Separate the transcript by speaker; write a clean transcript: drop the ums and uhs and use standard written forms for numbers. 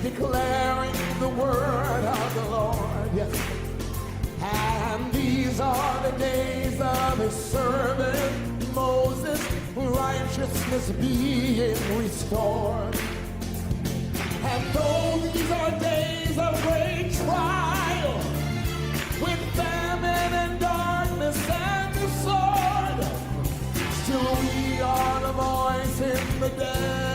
Speaker 1: declaring the word of the Lord. Yes. And these are the days of his servant Moses, righteousness being restored. And though these are days of great trial, with famine and darkness and the sword, still we are the voice in the dead.